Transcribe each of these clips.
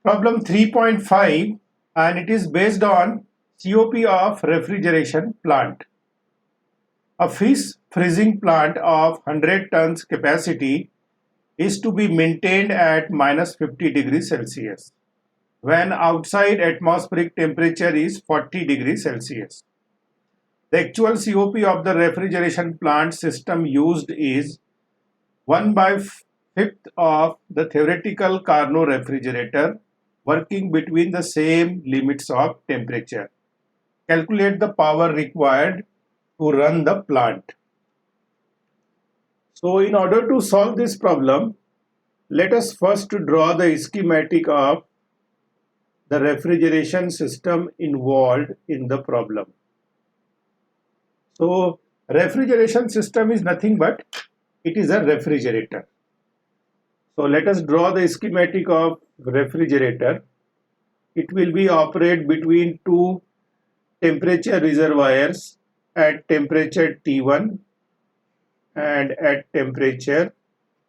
Problem 3.5, and it is based on COP of refrigeration plant. A fish freezing plant of 100 tons capacity is to be maintained at minus 50 degrees Celsius when outside atmospheric temperature is 40 degrees Celsius. The actual COP of the refrigeration plant system used is 1 by 5th of the theoretical Carnot refrigerator working between the same limits of temperature. Calculate the power required to run the plant. So in order to solve this problem, let us first draw the schematic of the refrigeration system involved in the problem. So refrigeration system is nothing but it is a refrigerator. So let us draw the schematic of refrigerator. It will be operate between two temperature reservoirs at temperature T1 and at temperature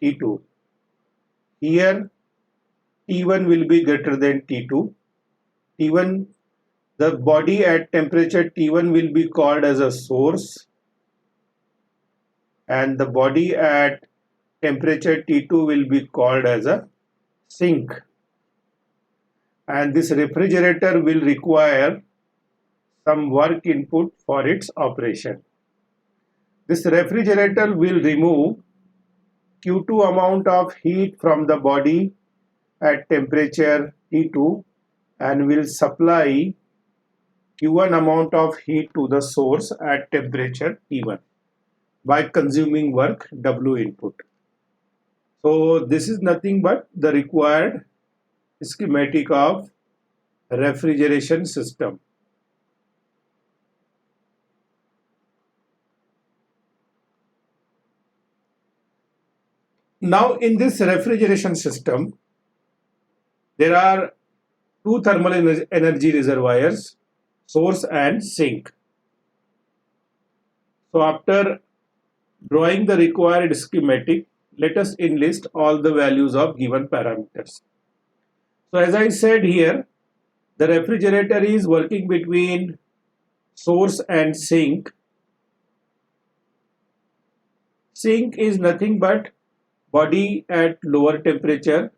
T2. Here T1 will be greater than T2. T1, the body at temperature T1 will be called as a source, and the body at temperature T2 will be called as a sink. And this refrigerator will require some work input for its operation. This refrigerator will remove Q2 amount of heat from the body at temperature T2 and will supply Q1 amount of heat to the source at temperature T1 by consuming work W input. So this is nothing but the required schematic of refrigeration system. Now in this refrigeration system, there are two thermal energy reservoirs, source and sink. So after drawing the required schematic, let us enlist all the values of given parameters. So as I said here, the refrigerator is working between source and sink. Sink is nothing but body at lower temperature.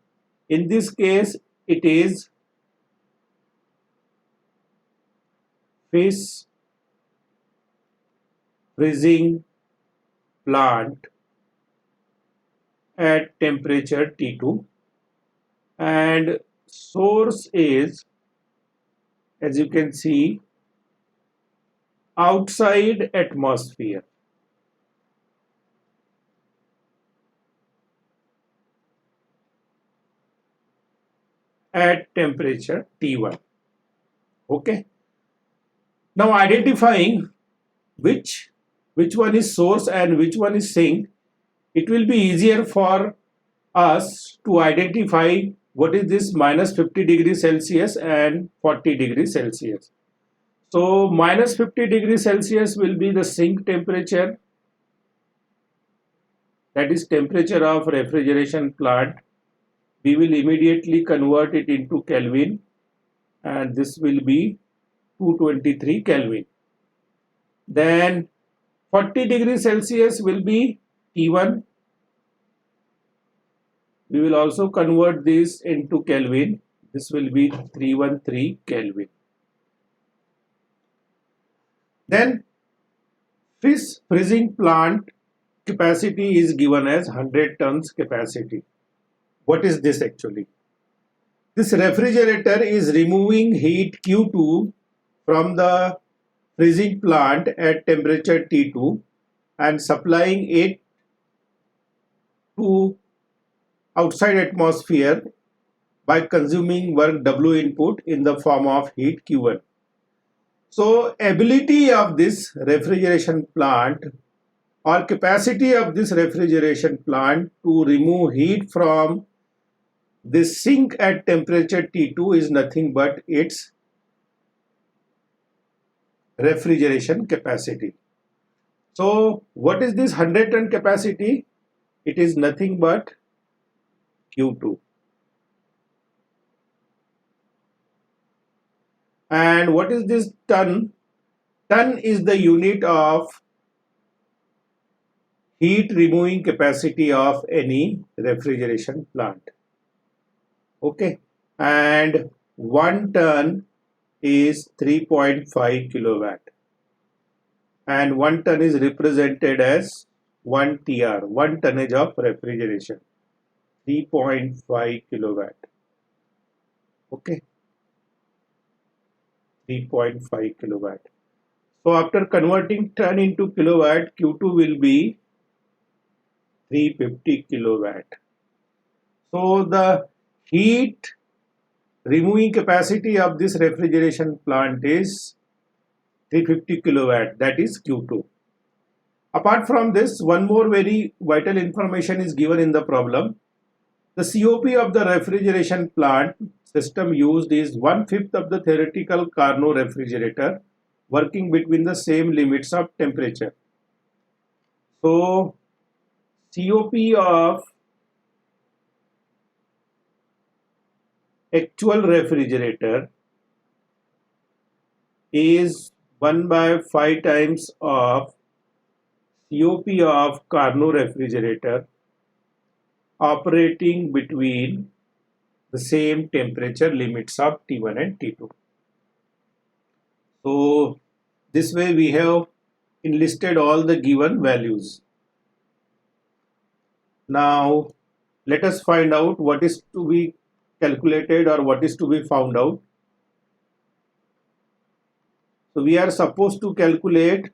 In this case, it is fish freezing plant at temperature T2, and source is, as you can see, outside atmosphere. At temperature T1. Okay. Now identifying which one is source and which one is sink, it will be easier for us to identify what is this minus 50 degrees Celsius and 40 degrees Celsius. So minus 50 degrees Celsius will be the sink temperature, that is temperature of refrigeration plant. We will immediately convert it into Kelvin, and this will be 223 Kelvin. Then 40 degrees Celsius will be T1. We will also convert this into Kelvin. This will be 313 Kelvin. Then fish freezing plant capacity is given as 100 tons capacity. What is this actually? This refrigerator is removing heat Q2 from the freezing plant at temperature T2 and supplying it to outside atmosphere by consuming work W input in the form of heat Q1. So ability of this refrigeration plant or capacity of this refrigeration plant to remove heat from this sink at temperature T2 is nothing but its refrigeration capacity. So what is this 100 ton capacity? It is nothing but Q2. And what is this ton? Ton is the unit of heat removing capacity of any refrigeration plant. Okay, and 1 ton is 3.5 kilowatt, and 1 ton is represented as 1 TR, 1 tonnage of refrigeration, 3.5 kilowatt. Okay, 3.5 kilowatt. So after converting ton into kilowatt, Q2 will be 350 kilowatt. So the heat removing capacity of this refrigeration plant is 350 kilowatt, that is Q2. Apart from this, one more very vital information is given in the problem. The COP of the refrigeration plant system used is 1/5 of the theoretical Carnot refrigerator working between the same limits of temperature. So COP of actual refrigerator is 1/5 times of COP of Carnot refrigerator operating between the same temperature limits of T1 and T2. So this way we have enlisted all the given values. Now let us find out what is to be calculated or what is to be found out. So we are supposed to calculate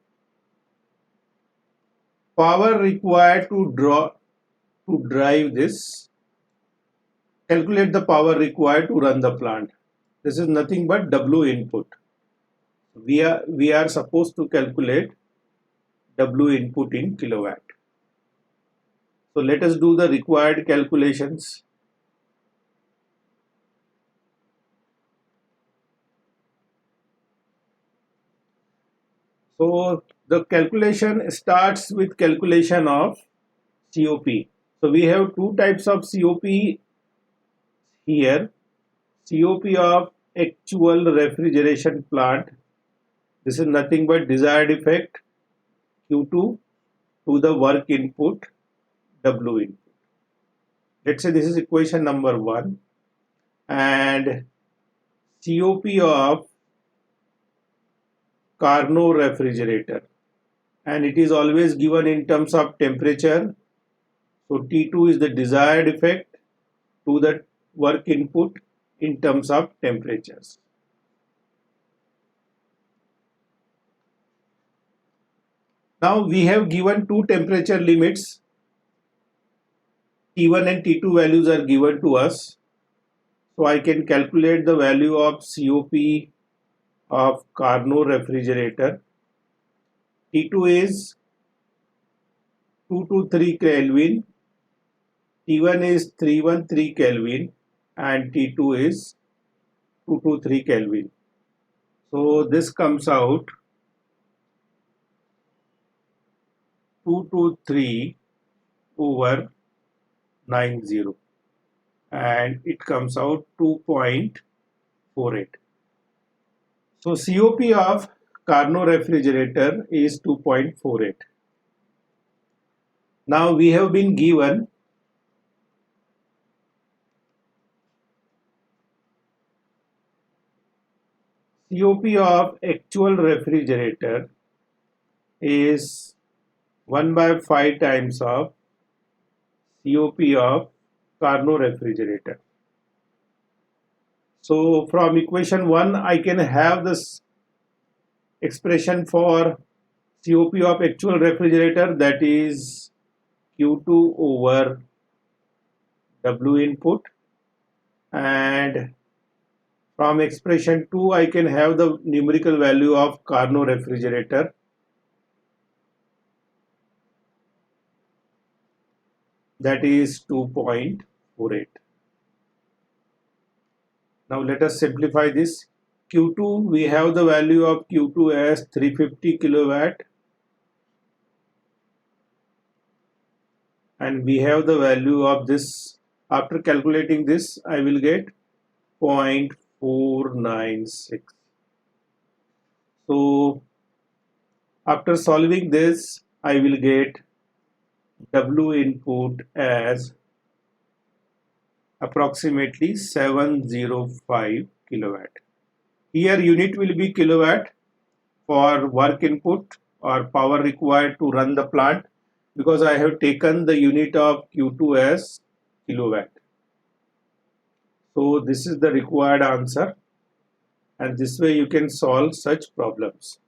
power required to drive this. Calculate the power required to run the plant. This is nothing but W input. We are supposed to calculate W input in kilowatt. So let us do the required calculations. So the calculation starts with calculation of COP. So we have two types of COP here. COP of actual refrigeration plant. This is nothing but desired effect Q2 to the work input W input. Let's say this is equation number 1, and COP of Carnot refrigerator, and it is always given in terms of temperature. So T2 is the desired effect to the work input in terms of temperatures. Now we have given two temperature limits. T1 and T2 values are given to us. So I can calculate the value of COP of Carnot refrigerator. T2 is 223 Kelvin, T1 is 313 Kelvin, and T2 is 223 Kelvin. So this comes out 223 over 90, and it comes out 2.48. So COP of Carnot refrigerator is 2.48. Now we have been given COP of actual refrigerator is 1/5 times of COP of Carnot refrigerator. So from equation 1 I can have this expression for COP of actual refrigerator, that is Q2 over W input, and from expression 2 I can have the numerical value of Carnot refrigerator, that is 2.48. Now let us simplify this. Q2, we have the value of Q2 as 350 kilowatt, and we have the value of this. After calculating this I will get 0.496. So after solving this, I will get W input as approximately 705 kilowatt. Here unit will be kilowatt for work input or power required to run the plant, because I have taken the unit of Q2 as kilowatt. So this is the required answer, and this way you can solve such problems.